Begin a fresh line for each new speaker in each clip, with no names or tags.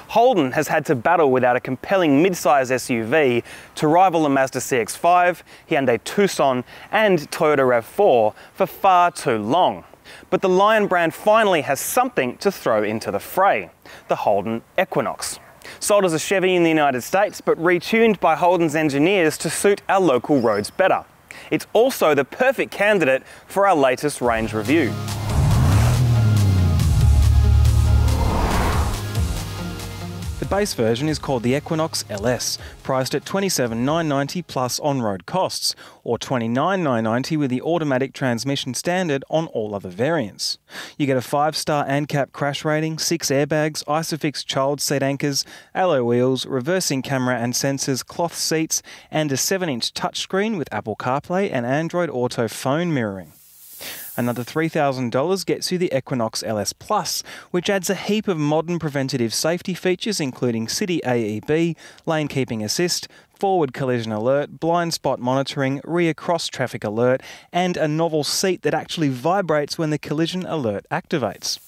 Holden has had to battle without a compelling mid-size SUV to rival the Mazda CX-5, Hyundai Tucson and Toyota RAV4 for far too long. But the Lion brand finally has something to throw into the fray, the Holden Equinox. Sold as a Chevy in the United States, but retuned by Holden's engineers to suit our local roads better. It's also the perfect candidate for our latest range review. The base version is called the Equinox LS, priced at $27,990 plus on-road costs, or $29,990 with the automatic transmission standard on all other variants. You get a 5-star ANCAP crash rating, 6 airbags, ISOFIX child seat anchors, alloy wheels, reversing camera and sensors, cloth seats, and a 7-inch touchscreen with Apple CarPlay and Android Auto phone mirroring. Another $3,000 gets you the Equinox LS Plus, which adds a heap of modern preventative safety features including City AEB, lane keeping assist, forward collision alert, blind spot monitoring, rear cross traffic alert, and a novel seat that actually vibrates when the collision alert activates.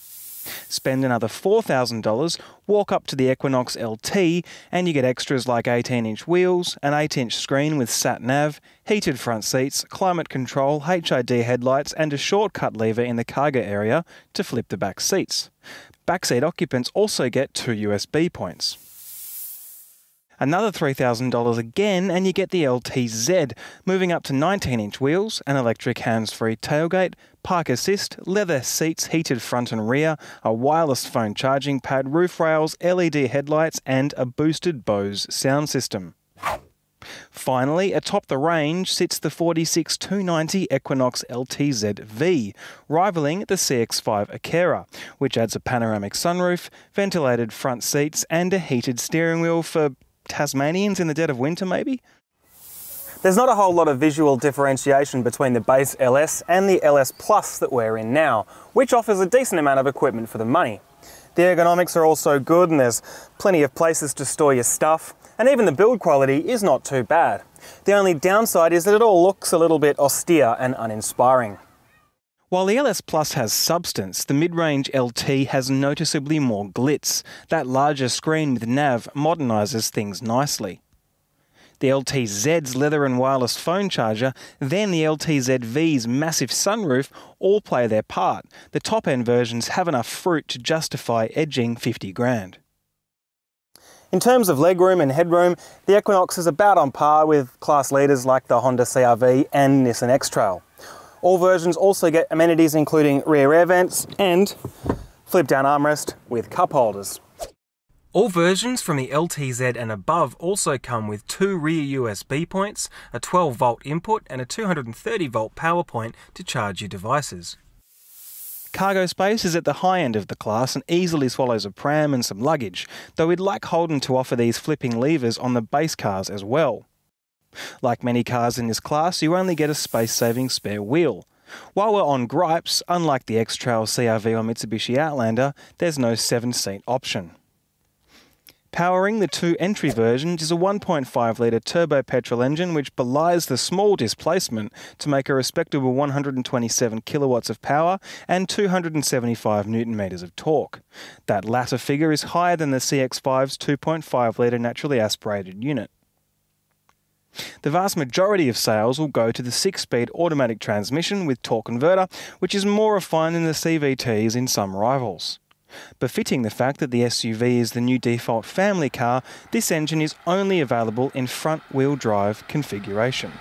Spend another $4,000, walk up to the Equinox LT, and you get extras like 18-inch wheels, an 8-inch screen with sat-nav, heated front seats, climate control, HID headlights, and a shortcut lever in the cargo area to flip the back seats. Backseat occupants also get 2 USB points. Another $3,000 again, and you get the LTZ, moving up to 19-inch wheels, an electric hands-free tailgate, park assist, leather seats, heated front and rear, a wireless phone charging pad, roof rails, LED headlights, and a boosted Bose sound system. Finally, atop the range sits the $46,290 Equinox LTZ-V, rivaling the CX-5 Akera, which adds a panoramic sunroof, ventilated front seats, and a heated steering wheel for Tasmanians in the dead of winter, maybe? There's not a whole lot of visual differentiation between the base LS and the LS Plus that we're in now, which offers a decent amount of equipment for the money. The ergonomics are also good and there's plenty of places to store your stuff, and even the build quality is not too bad. The only downside is that it all looks a little bit austere and uninspiring. While the LS Plus has substance, the mid-range LT has noticeably more glitz. That larger screen with nav modernises things nicely. The LTZ's leather and wireless phone charger, then the LTZ-V's massive sunroof all play their part. The top-end versions have enough fruit to justify edging 50 grand. In terms of legroom and headroom, the Equinox is about on par with class leaders like the Honda CR-V and Nissan X-Trail. All versions also get amenities including rear air vents and flip-down armrest with cup holders. All versions from the LTZ and above also come with 2 rear USB points, a 12-volt input and a 230-volt power point to charge your devices. Cargo space is at the high end of the class and easily swallows a pram and some luggage, though we'd like Holden to offer these flipping levers on the base cars as well. Like many cars in this class, you only get a space-saving spare wheel. While we're on gripes, unlike the X-Trail, CR-V or Mitsubishi Outlander, there's no 7-seat option. Powering the 2 entry versions is a 1.5-litre turbo petrol engine which belies the small displacement to make a respectable 127 kilowatts of power and 275 Nm of torque. That latter figure is higher than the CX-5's 2.5-litre naturally aspirated unit. The vast majority of sales will go to the 6-speed automatic transmission with torque converter, which is more refined than the CVTs in some rivals. Befitting the fact that the SUV is the new default family car, this engine is only available in front-wheel drive configuration.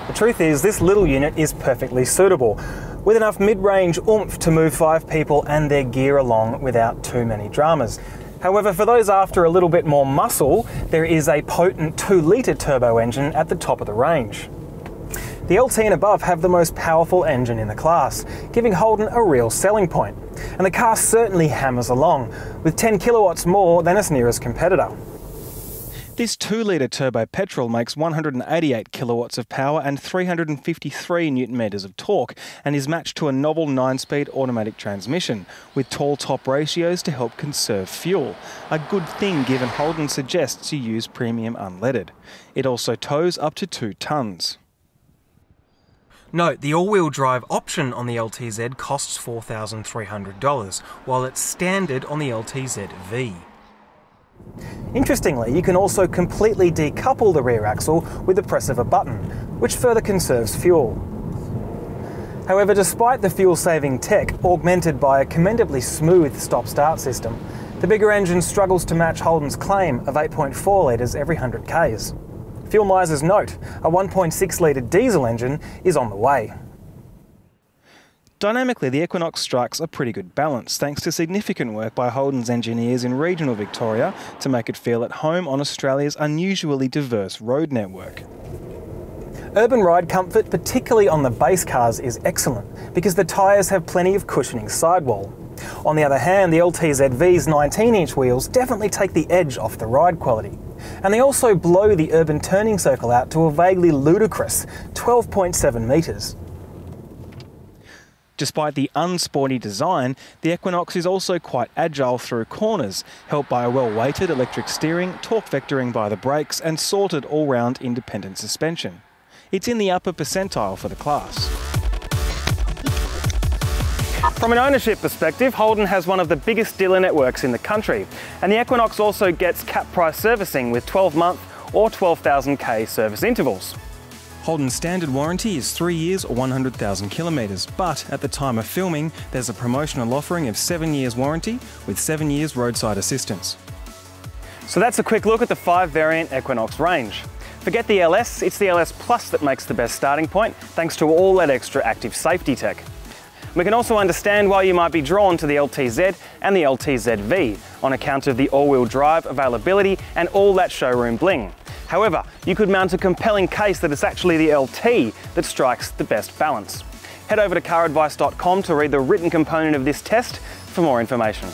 The truth is, this little unit is perfectly suitable, with enough mid-range oomph to move 5 people and their gear along without too many dramas. However, for those after a little bit more muscle, there is a potent 2-litre turbo engine at the top of the range. The LT and above have the most powerful engine in the class, giving Holden a real selling point. And the car certainly hammers along, with 10 kilowatts more than its nearest competitor. This 2-litre turbo petrol makes 188 kilowatts of power and 353 Nm of torque, and is matched to a novel 9-speed automatic transmission, with tall top ratios to help conserve fuel. A good thing given Holden suggests you use premium unleaded. It also tows up to 2 tonnes. Note, the all-wheel drive option on the LTZ costs $4,300, while it's standard on the LTZ V. Interestingly, you can also completely decouple the rear axle with the press of a button, which further conserves fuel. However, despite the fuel-saving tech augmented by a commendably smooth stop-start system, the bigger engine struggles to match Holden's claim of 8.4 litres every 100 k's. Fuel misers note, a 1.6 litre diesel engine is on the way. Dynamically, the Equinox strikes a pretty good balance thanks to significant work by Holden's engineers in regional Victoria to make it feel at home on Australia's unusually diverse road network. Urban ride comfort, particularly on the base cars, is excellent because the tyres have plenty of cushioning sidewall. On the other hand, the LTZV's 19-inch wheels definitely take the edge off the ride quality. And they also blow the urban turning circle out to a vaguely ludicrous 12.7 metres. Despite the unsporty design, the Equinox is also quite agile through corners, helped by a well-weighted electric steering, torque vectoring by the brakes and sorted all-round independent suspension. It's in the upper percentile for the class. From an ownership perspective, Holden has one of the biggest dealer networks in the country, and the Equinox also gets cap price servicing with 12-month or 12,000k service intervals. Holden's standard warranty is 3 years or 100,000 kilometres, but at the time of filming, there's a promotional offering of 7 years warranty with 7 years roadside assistance. So that's a quick look at the 5-variant Equinox range. Forget the LS, it's the LS Plus that makes the best starting point, thanks to all that extra active safety tech. We can also understand why you might be drawn to the LTZ and the LTZV on account of the all-wheel drive availability and all that showroom bling. However, you could mount a compelling case that it's actually the LT that strikes the best balance. Head over to caradvice.com to read the written component of this test for more information.